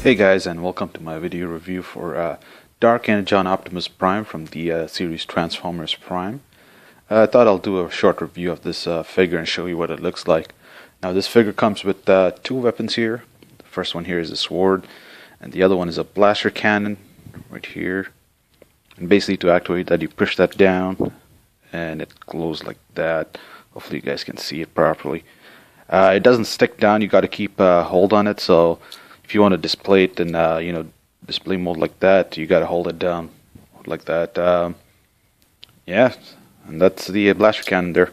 Hey guys, and welcome to my video review for Dark Energon Optimus Prime from the series Transformers Prime. I thought I'll do a short review of this figure and show you what it looks like. Now this figure comes with two weapons here. The first one here is a sword, and the other one is a blaster cannon right here. And basically to activate that, you push that down and it glows like that. Hopefully you guys can see it properly. It doesn't stick down, you got to keep a hold on it, so if you want to display it in display mode like that, you gotta hold it down like that. Yeah, and that's the blaster cannon there.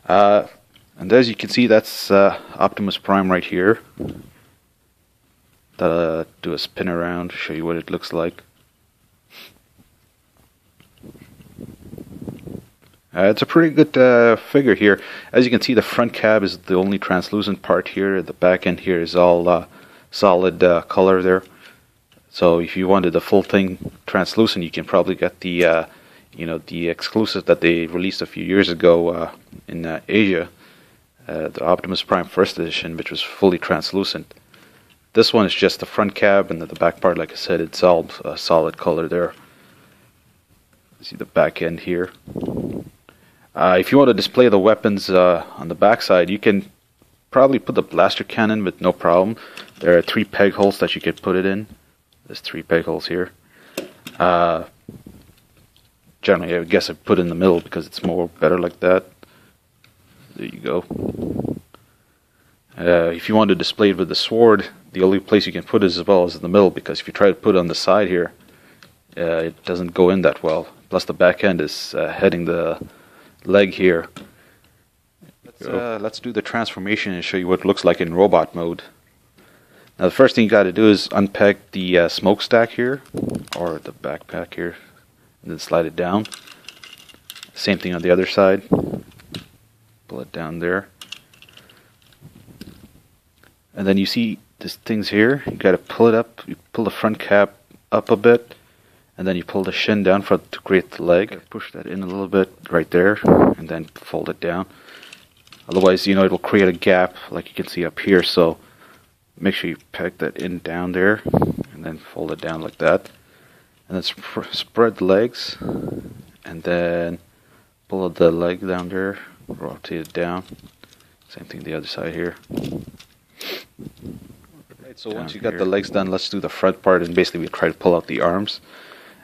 And as you can see, that's Optimus Prime right here. Do a spin around to show you what it looks like. It's a pretty good figure here. As you can see, the front cab is the only translucent part here. The back end here is all solid color there. So if you wanted the full thing translucent, you can probably get the the exclusive that they released a few years ago in Asia, the Optimus Prime First Edition, which was fully translucent. This one is just the front cab, and the back part, like I said, it's all solid color there. See the back end here. If you want to display the weapons on the back side, you can probably put the blaster cannon with no problem. There are 3 peg holes that you could put it in. There's 3 peg holes here. Generally, I guess I put it in the middle because it's more better like that. There you go. If you want to display it with the sword, the only place you can put it as well is in the middle, because if you try to put it on the side here, it doesn't go in that well. Plus the back end is heading the leg here. Let's do the transformation and show you what it looks like in robot mode. Now the first thing you got to do is unpack the smokestack here, or the backpack here, and then slide it down. Same thing on the other side. Pull it down there. And then you see these things here, you got to pull it up. You pull the front cap up a bit, and then you pull the shin down to create the leg. Push that in a little bit right there, and then fold it down. Otherwise, it will create a gap like you can see up here, so make sure you peg that in down there, and then fold it down like that. And then spread the legs, and then pull the leg down there, rotate it down. Same thing the other side here. Right, so once you got the legs done, let's do the front part, and basically we try to pull out the arms.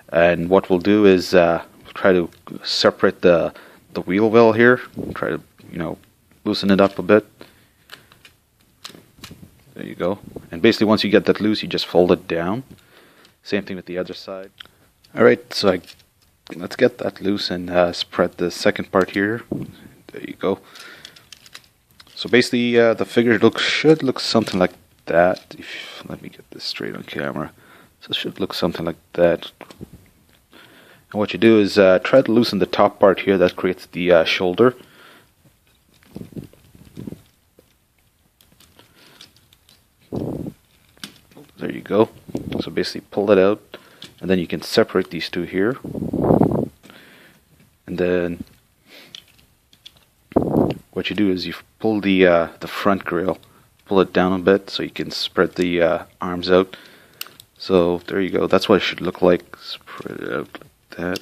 And what we'll do is try to separate the wheel well here. Try to loosen it up a bit. There you go. And basically once you get that loose, you just fold it down. Same thing with the other side. Alright, so let's get that loose and spread the second part here. There you go. So basically the figure should look something like that. Let me get this straight on camera. So it should look something like that. And what you do is try to loosen the top part here. That creates the shoulder. There you go. So basically pull it out, and then you can separate these two here. And then what you do is you pull the front grill, pull it down a bit so you can spread the arms out. So there you go. That's what it should look like. Spread it out like that.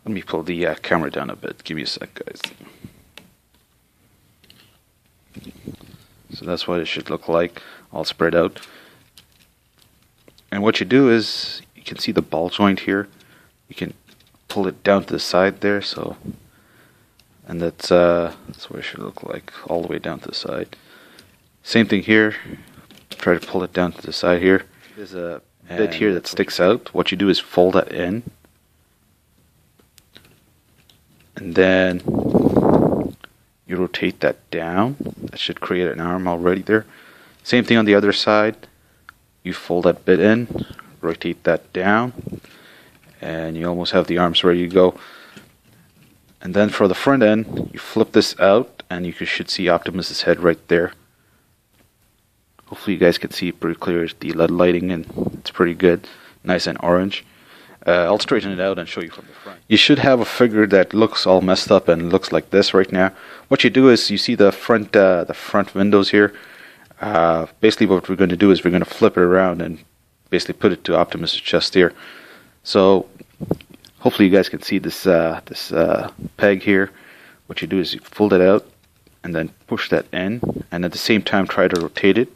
Let me pull the camera down a bit. Give me a sec, guys. So that's what it should look like, all spread out. And what you do is, you can see the ball joint here. You can pull it down to the side there, and that's what it should look like, all the way down to the side. Same thing here. Try to pull it down to the side here. There's a bit here that sticks out. What you do is fold that in, and then you rotate that down. That should create an arm already there. Same thing on the other side. You fold that bit in, rotate that down, and you almost have the arms ready to go. And then for the front end, you flip this out, and you should see Optimus's head right there. Hopefully you guys can see it pretty clear. The LED lighting, and it's pretty good, nice and orange. I'll straighten it out and show you from the front. You should have a figure that looks all messed up and looks like this right now. What you do is, you see the front windows here. Basically what we're going to do is we're going to flip it around and basically put it to Optimus' chest here. So hopefully you guys can see this peg here. What you do is you fold it out and then push that in, and at the same time try to rotate it.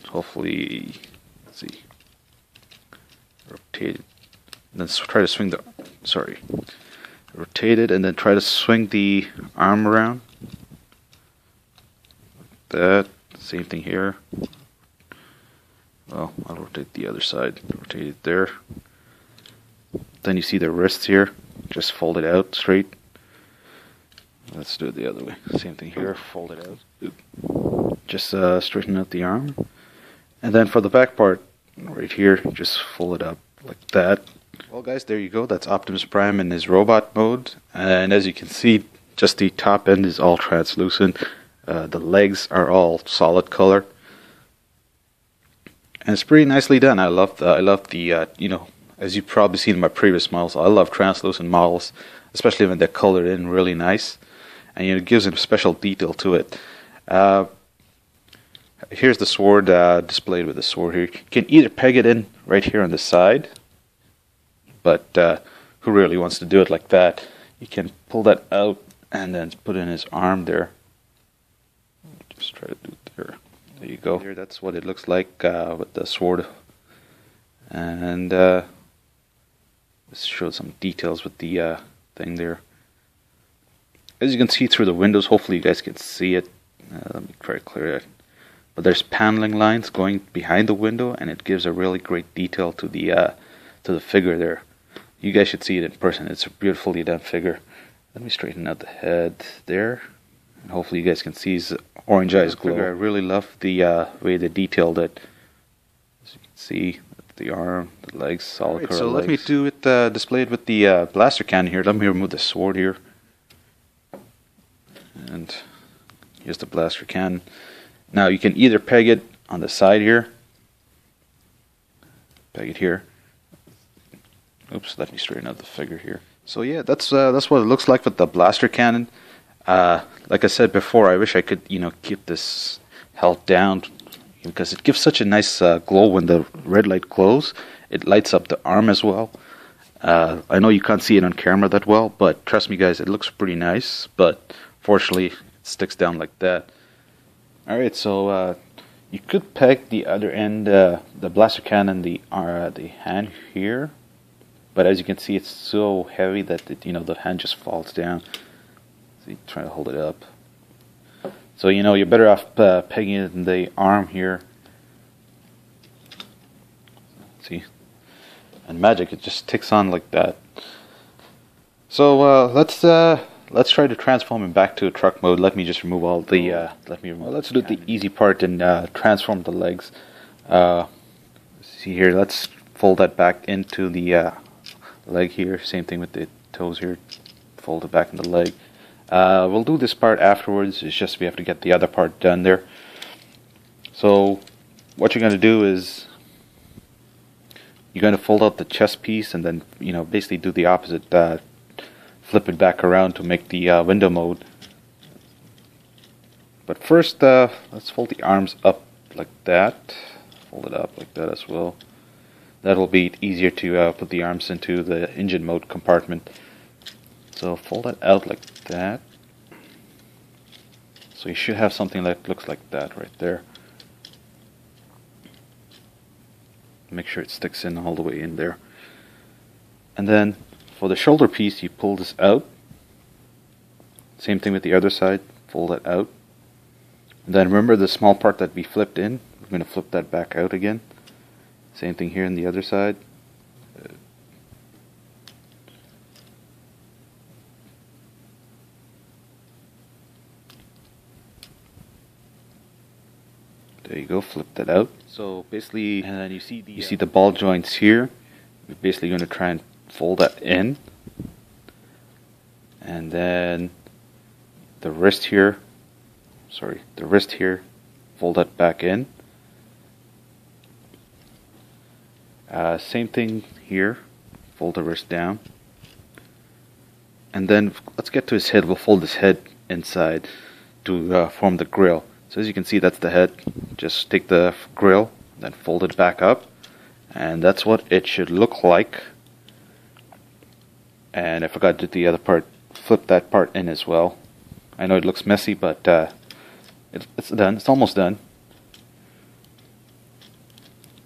Hopefully, let's see, rotate it, and then try to swing the, rotate it and then try to swing the arm around. Like that. Same thing here. Well, I'll rotate the other side. Rotate it there. Then you see the wrists here. Just fold it out straight. Let's do it the other way. Same thing here. Fold it out. Just straighten out the arm. And then for the back part, right here, just fold it up like that. Well guys, there you go. That's Optimus Prime in his robot mode. And as you can see, just the top end is all translucent. The legs are all solid color. And it's pretty nicely done. I love the you know, as you've probably seen in my previous models, I love translucent models, especially when they're colored in really nice. And you know, it gives them special detail to it. Here's the sword displayed with the sword here. You can either peg it in right here on the side, but who really wants to do it like that? You can pull that out and then put in his arm there. Just try to do it there. There you go. Here, that's what it looks like with the sword. And this shows some details with the thing there. As you can see through the windows, hopefully you guys can see it. Let me try to clear it. But there's paneling lines going behind the window, and it gives a really great detail to the figure there. You guys should see it in person. It's a beautifully done figure. Let me straighten out the head there, and hopefully you guys can see his orange eyes glow. I really love the way they detailed it. As you can see, the arm, the legs, solid color. So let me do it displayed with the blaster cannon here. Let me remove the sword here, and here's the blaster cannon. Now you can either peg it on the side here, peg it here. Oops, let me straighten out the figure here. So yeah, that's what it looks like with the blaster cannon. Like I said before, I wish I could, you know, keep this held down because it gives such a nice glow when the red light glows. It lights up the arm as well. I know you can't see it on camera that well, but trust me guys, it looks pretty nice. But fortunately, it sticks down like that. Alright, so you could peg the other end, the blaster cannon, the hand here, but as you can see, it's so heavy that it, you know, the hand just falls down. So you try to hold it up. So you know, you're better off pegging it in the arm here. See, and magic, it just sticks on like that. So let's try to transform him back to a truck mode. Let me just remove all the. Let's do the easy part and transform the legs. See here. Let's fold that back into the leg here. Same thing with the toes here. Fold it back in the leg. We'll do this part afterwards. It's just we have to get the other part done there. So what you're going to do is you're going to fold out the chest piece and then, you know, basically do the opposite. Flip it back around to make the window mode. But first, let's fold the arms up like that. Fold it up like that as well. That'll be easier to put the arms into the engine mode compartment. So fold it out like that. So you should have something that looks like that right there. Make sure it sticks in all the way in there. And then for the shoulder piece, you pull this out. Same thing with the other side. Fold it out. And then remember the small part that we flipped in. We're going to flip that back out again. Same thing here on the other side. There you go. Flip that out. So basically, and then you see the ball joints here. We're basically going to try and fold that in, and then the wrist here, fold that back in. Same thing here, fold the wrist down, and then let's get to his head. We'll fold his head inside to form the grill. So as you can see, that's the head. Just take the grill, then fold it back up, and that's what it should look like. And I forgot to do the other part, flip that part in as well. I know it looks messy, but it's done. It's almost done.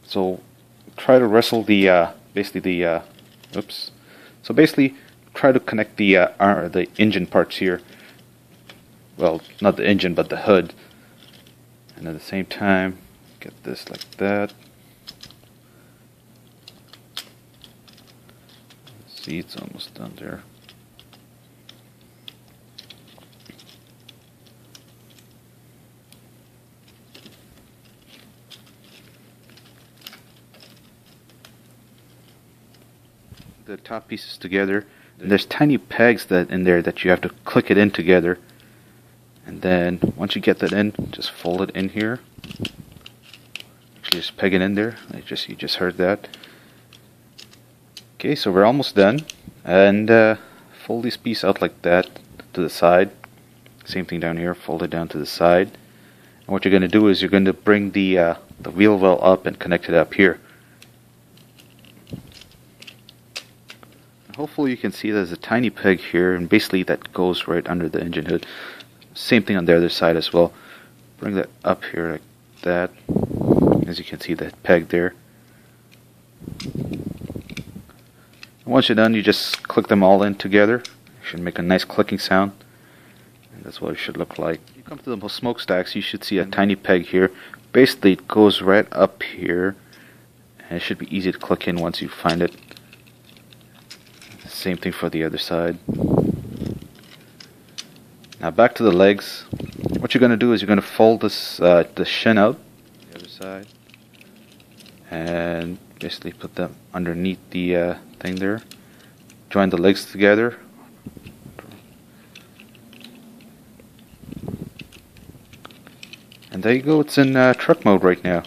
So try to wrestle the oops. So basically, try to connect the engine parts here. Well, not the engine, but the hood. And at the same time, get this like that. See, it's almost done there. The top pieces together. And there's tiny pegs that in there that you have to click it in together. And then once you get that in, just fold it in here. Actually, just peg it in there. You just heard that. Okay, so we're almost done. And fold this piece out like that to the side. Same thing down here. Fold it down to the side. And what you're going to do is you're going to bring the wheel well up and connect it up here. Hopefully you can see there's a tiny peg here, and basically that goes right under the engine hood. Same thing on the other side as well. Bring that up here like that. As you can see, that peg there. And once you're done, you just click them all in together. It should make a nice clicking sound. And that's what it should look like. If you come to the smokestacks, you should see a tiny peg here. Basically, it goes right up here. And it should be easy to click in once you find it. Same thing for the other side. Now back to the legs. What you're going to do is you're going to fold this the shin out, the other side, and basically put them underneath the thing there. Join the legs together. And there you go. It's in truck mode right now.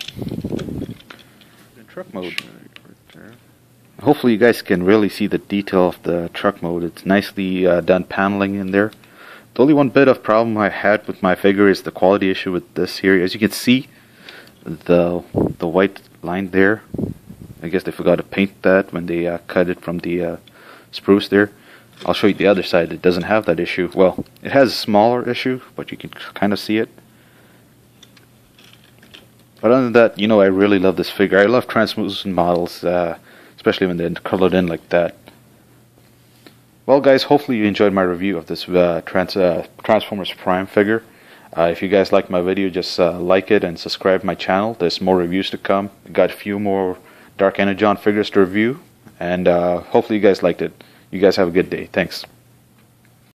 In truck mode. Hopefully you guys can really see the detail of the truck mode. It's nicely done paneling in there. The only one bit of problem I had with my figure is the quality issue with this here. As you can see, the white line there, I guess they forgot to paint that when they cut it from the spruce there. I'll show you the other side. It doesn't have that issue. Well, it has a smaller issue, but you can kind of see it. But other than that, you know, I really love this figure. I love translucent models, especially when they're colored in like that. Well guys, hopefully you enjoyed my review of this Transformers Prime figure. If you guys liked my video, just like it and subscribe to my channel. There's more reviews to come. We got a few more Dark Energon figures to review. And hopefully you guys liked it. You guys have a good day. Thanks.